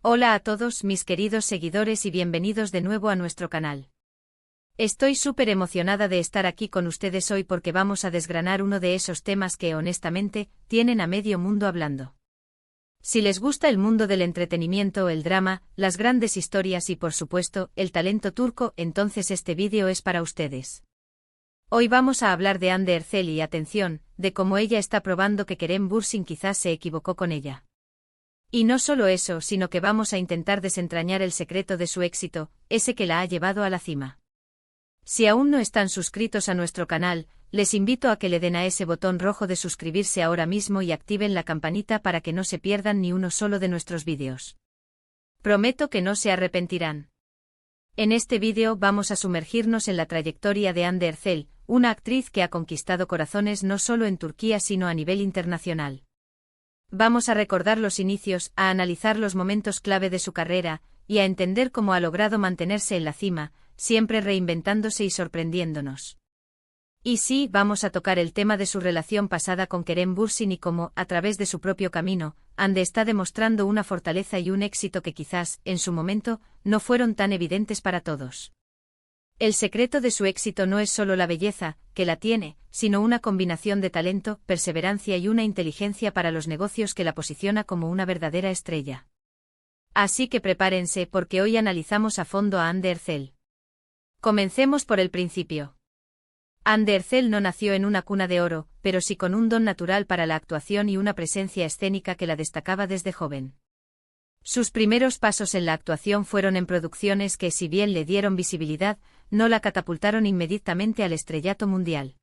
Hola a todos mis queridos seguidores y bienvenidos de nuevo a nuestro canal. Estoy súper emocionada de estar aquí con ustedes hoy porque vamos a desgranar uno de esos temas que honestamente tienen a medio mundo hablando. Si les gusta el mundo del entretenimiento, el drama, las grandes historias y por supuesto el talento turco, entonces este vídeo es para ustedes. Hoy vamos a hablar de Hande Erçel y atención, de cómo ella está probando que Kerem Bürsin quizás se equivocó con ella. Y no solo eso, sino que vamos a intentar desentrañar el secreto de su éxito, ese que la ha llevado a la cima. Si aún no están suscritos a nuestro canal, les invito a que le den a ese botón rojo de suscribirse ahora mismo y activen la campanita para que no se pierdan ni uno solo de nuestros vídeos. Prometo que no se arrepentirán. En este vídeo vamos a sumergirnos en la trayectoria de Hande Erçel, una actriz que ha conquistado corazones no solo en Turquía sino a nivel internacional. Vamos a recordar los inicios, a analizar los momentos clave de su carrera, y a entender cómo ha logrado mantenerse en la cima, siempre reinventándose y sorprendiéndonos. Y sí, vamos a tocar el tema de su relación pasada con Kerem Bürsin y cómo, a través de su propio camino, Hande está demostrando una fortaleza y un éxito que quizás, en su momento, no fueron tan evidentes para todos. El secreto de su éxito no es solo la belleza, que la tiene, sino una combinación de talento, perseverancia y una inteligencia para los negocios que la posiciona como una verdadera estrella. Así que prepárense porque hoy analizamos a fondo a Hande Erçel. Comencemos por el principio. Hande Erçel no nació en una cuna de oro, pero sí con un don natural para la actuación y una presencia escénica que la destacaba desde joven. Sus primeros pasos en la actuación fueron en producciones que, si bien le dieron visibilidad, no la catapultaron inmediatamente al estrellato mundial.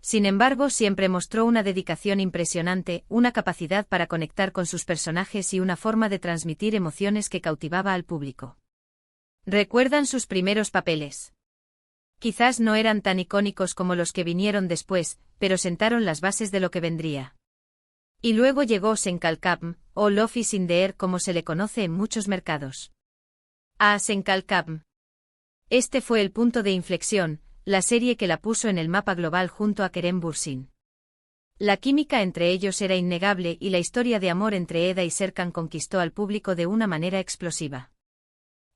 Sin embargo, siempre mostró una dedicación impresionante, una capacidad para conectar con sus personajes y una forma de transmitir emociones que cautivaba al público. ¿Recuerdan sus primeros papeles? Quizás no eran tan icónicos como los que vinieron después, pero sentaron las bases de lo que vendría. Y luego llegó Sen Kalkapm, o Love is in the Air como se le conoce en muchos mercados. Sen Kalkapm. Este fue el punto de inflexión, la serie que la puso en el mapa global junto a Kerem Bürsin. La química entre ellos era innegable y la historia de amor entre Eda y Serkan conquistó al público de una manera explosiva.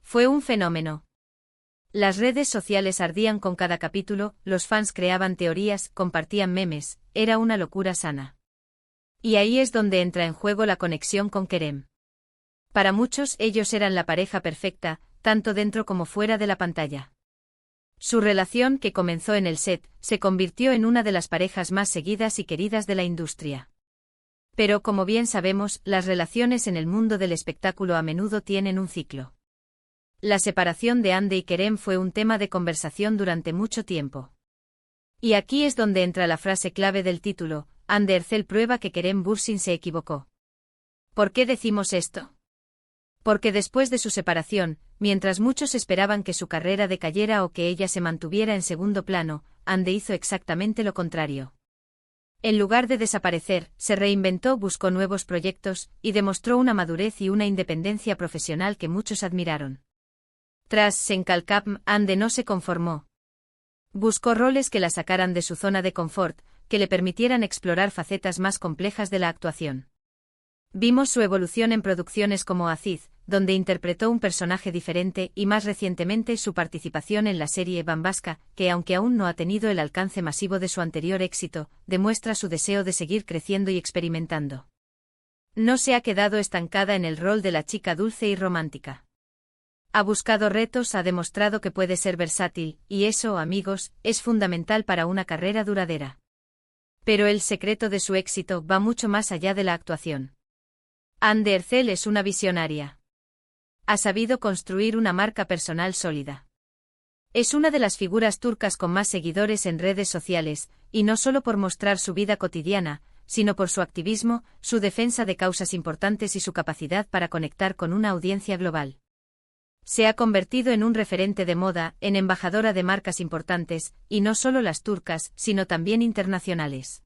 Fue un fenómeno. Las redes sociales ardían con cada capítulo, los fans creaban teorías, compartían memes, era una locura sana. Y ahí es donde entra en juego la conexión con Kerem. Para muchos ellos eran la pareja perfecta, tanto dentro como fuera de la pantalla. Su relación, que comenzó en el set, se convirtió en una de las parejas más seguidas y queridas de la industria. Pero como bien sabemos, las relaciones en el mundo del espectáculo a menudo tienen un ciclo. La separación de Hande y Kerem fue un tema de conversación durante mucho tiempo. Y aquí es donde entra la frase clave del título: Hande Erçel prueba que Kerem Bürsin se equivocó. ¿Por qué decimos esto? Porque después de su separación, mientras muchos esperaban que su carrera decayera o que ella se mantuviera en segundo plano, Hande hizo exactamente lo contrario. En lugar de desaparecer, se reinventó, buscó nuevos proyectos, y demostró una madurez y una independencia profesional que muchos admiraron. Tras Sen Kalkapm, Hande no se conformó. Buscó roles que la sacaran de su zona de confort, que le permitieran explorar facetas más complejas de la actuación. Vimos su evolución en producciones como Aziz, donde interpretó un personaje diferente, y más recientemente su participación en la serie Bambaşka, que aunque aún no ha tenido el alcance masivo de su anterior éxito, demuestra su deseo de seguir creciendo y experimentando. No se ha quedado estancada en el rol de la chica dulce y romántica. Ha buscado retos, ha demostrado que puede ser versátil, y eso, amigos, es fundamental para una carrera duradera. Pero el secreto de su éxito va mucho más allá de la actuación. Hande Erçel es una visionaria. Ha sabido construir una marca personal sólida. Es una de las figuras turcas con más seguidores en redes sociales, y no solo por mostrar su vida cotidiana, sino por su activismo, su defensa de causas importantes y su capacidad para conectar con una audiencia global. Se ha convertido en un referente de moda, en embajadora de marcas importantes, y no solo las turcas, sino también internacionales.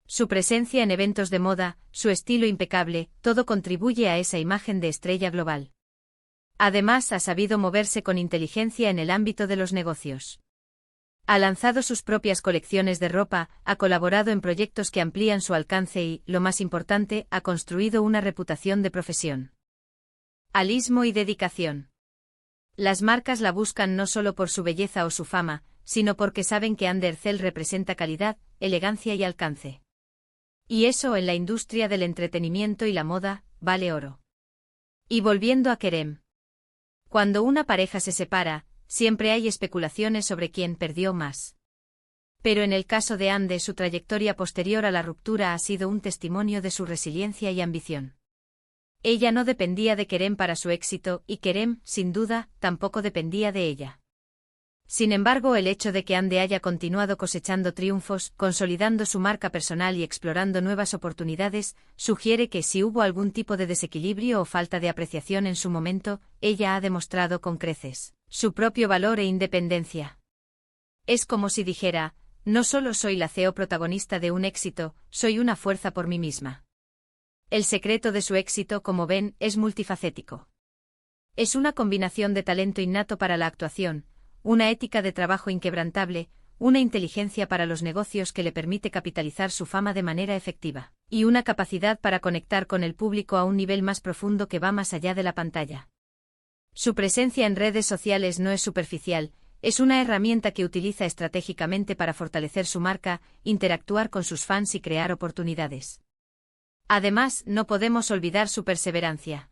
Su presencia en eventos de moda, su estilo impecable, todo contribuye a esa imagen de estrella global. Además, ha sabido moverse con inteligencia en el ámbito de los negocios. Ha lanzado sus propias colecciones de ropa, ha colaborado en proyectos que amplían su alcance y, lo más importante, ha construido una reputación de profesión. Alismo y dedicación. Las marcas la buscan no solo por su belleza o su fama, sino porque saben que Andercel representa calidad, elegancia y alcance. Y eso en la industria del entretenimiento y la moda, vale oro. Y volviendo a Kerem. Cuando una pareja se separa, siempre hay especulaciones sobre quién perdió más. Pero en el caso de Ande, su trayectoria posterior a la ruptura ha sido un testimonio de su resiliencia y ambición. Ella no dependía de Kerem para su éxito, y Kerem, sin duda, tampoco dependía de ella. Sin embargo, el hecho de que Ande haya continuado cosechando triunfos, consolidando su marca personal y explorando nuevas oportunidades, sugiere que si hubo algún tipo de desequilibrio o falta de apreciación en su momento, ella ha demostrado con creces su propio valor e independencia. Es como si dijera, no solo soy la CEO protagonista de un éxito, soy una fuerza por mí misma. El secreto de su éxito, como ven, es multifacético. Es una combinación de talento innato para la actuación, una ética de trabajo inquebrantable, una inteligencia para los negocios que le permite capitalizar su fama de manera efectiva, y una capacidad para conectar con el público a un nivel más profundo que va más allá de la pantalla. Su presencia en redes sociales no es superficial, es una herramienta que utiliza estratégicamente para fortalecer su marca, interactuar con sus fans y crear oportunidades. Además, no podemos olvidar su perseverancia.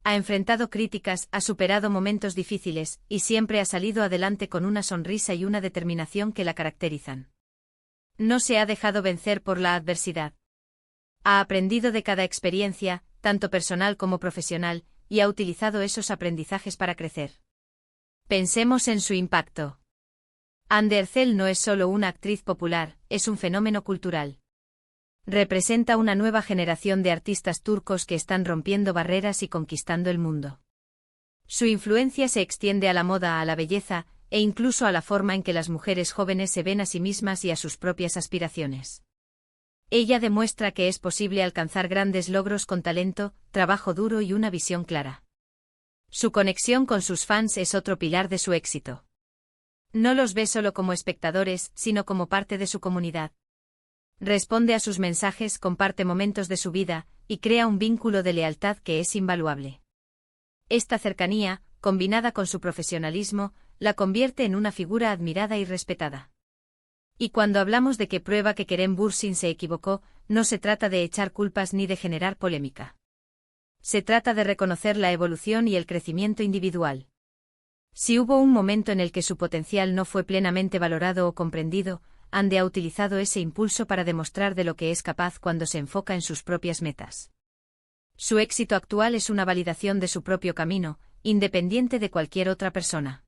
Ha enfrentado críticas, ha superado momentos difíciles, y siempre ha salido adelante con una sonrisa y una determinación que la caracterizan. No se ha dejado vencer por la adversidad. Ha aprendido de cada experiencia, tanto personal como profesional, y ha utilizado esos aprendizajes para crecer. Pensemos en su impacto. Andercel no es solo una actriz popular, es un fenómeno cultural. Representa una nueva generación de artistas turcos que están rompiendo barreras y conquistando el mundo. Su influencia se extiende a la moda, a la belleza, e incluso a la forma en que las mujeres jóvenes se ven a sí mismas y a sus propias aspiraciones. Ella demuestra que es posible alcanzar grandes logros con talento, trabajo duro y una visión clara. Su conexión con sus fans es otro pilar de su éxito. No los ve solo como espectadores, sino como parte de su comunidad. Responde a sus mensajes, comparte momentos de su vida, y crea un vínculo de lealtad que es invaluable. Esta cercanía, combinada con su profesionalismo, la convierte en una figura admirada y respetada. Y cuando hablamos de que prueba que Kerem Bürsin se equivocó, no se trata de echar culpas ni de generar polémica. Se trata de reconocer la evolución y el crecimiento individual. Si hubo un momento en el que su potencial no fue plenamente valorado o comprendido, Ande ha utilizado ese impulso para demostrar de lo que es capaz cuando se enfoca en sus propias metas. Su éxito actual es una validación de su propio camino, independiente de cualquier otra persona.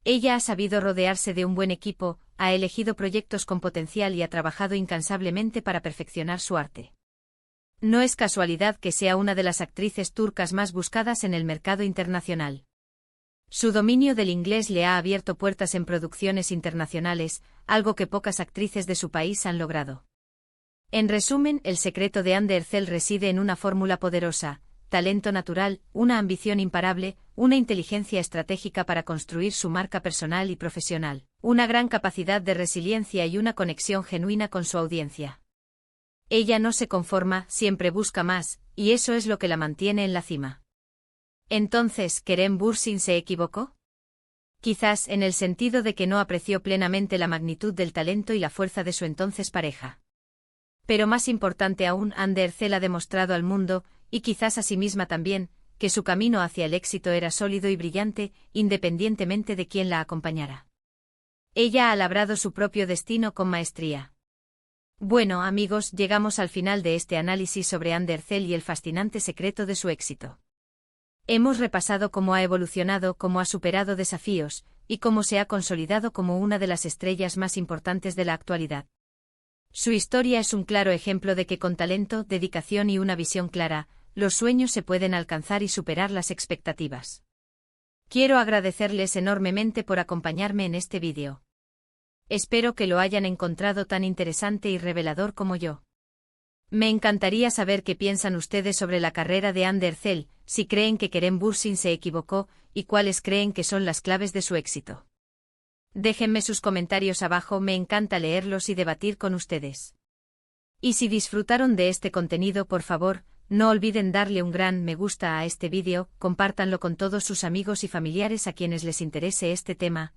Ella ha sabido rodearse de un buen equipo, ha elegido proyectos con potencial y ha trabajado incansablemente para perfeccionar su arte. No es casualidad que sea una de las actrices turcas más buscadas en el mercado internacional. Su dominio del inglés le ha abierto puertas en producciones internacionales, algo que pocas actrices de su país han logrado. En resumen, el secreto de Andercel reside en una fórmula poderosa: talento natural, una ambición imparable, una inteligencia estratégica para construir su marca personal y profesional, una gran capacidad de resiliencia y una conexión genuina con su audiencia. Ella no se conforma, siempre busca más, y eso es lo que la mantiene en la cima. Entonces, ¿Kerem Bürsin se equivocó? Quizás en el sentido de que no apreció plenamente la magnitud del talento y la fuerza de su entonces pareja. Pero más importante aún, Andercel ha demostrado al mundo, y quizás a sí misma también, que su camino hacia el éxito era sólido y brillante, independientemente de quién la acompañara. Ella ha labrado su propio destino con maestría. Bueno, amigos, llegamos al final de este análisis sobre Andercel y el fascinante secreto de su éxito. Hemos repasado cómo ha evolucionado, cómo ha superado desafíos, y cómo se ha consolidado como una de las estrellas más importantes de la actualidad. Su historia es un claro ejemplo de que con talento, dedicación y una visión clara, los sueños se pueden alcanzar y superar las expectativas. Quiero agradecerles enormemente por acompañarme en este vídeo. Espero que lo hayan encontrado tan interesante y revelador como yo. Me encantaría saber qué piensan ustedes sobre la carrera de Andercel, si creen que Kerem Bürsin se equivocó, y cuáles creen que son las claves de su éxito. Déjenme sus comentarios abajo, me encanta leerlos y debatir con ustedes. Y si disfrutaron de este contenido, por favor, No olviden darle un gran me gusta a este vídeo, compártanlo con todos sus amigos y familiares a quienes les interese este tema,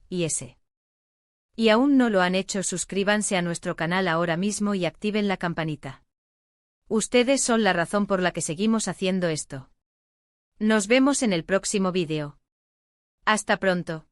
y aún no lo han hecho, suscríbanse a nuestro canal ahora mismo y activen la campanita. Ustedes son la razón por la que seguimos haciendo esto. Nos vemos en el próximo vídeo. Hasta pronto.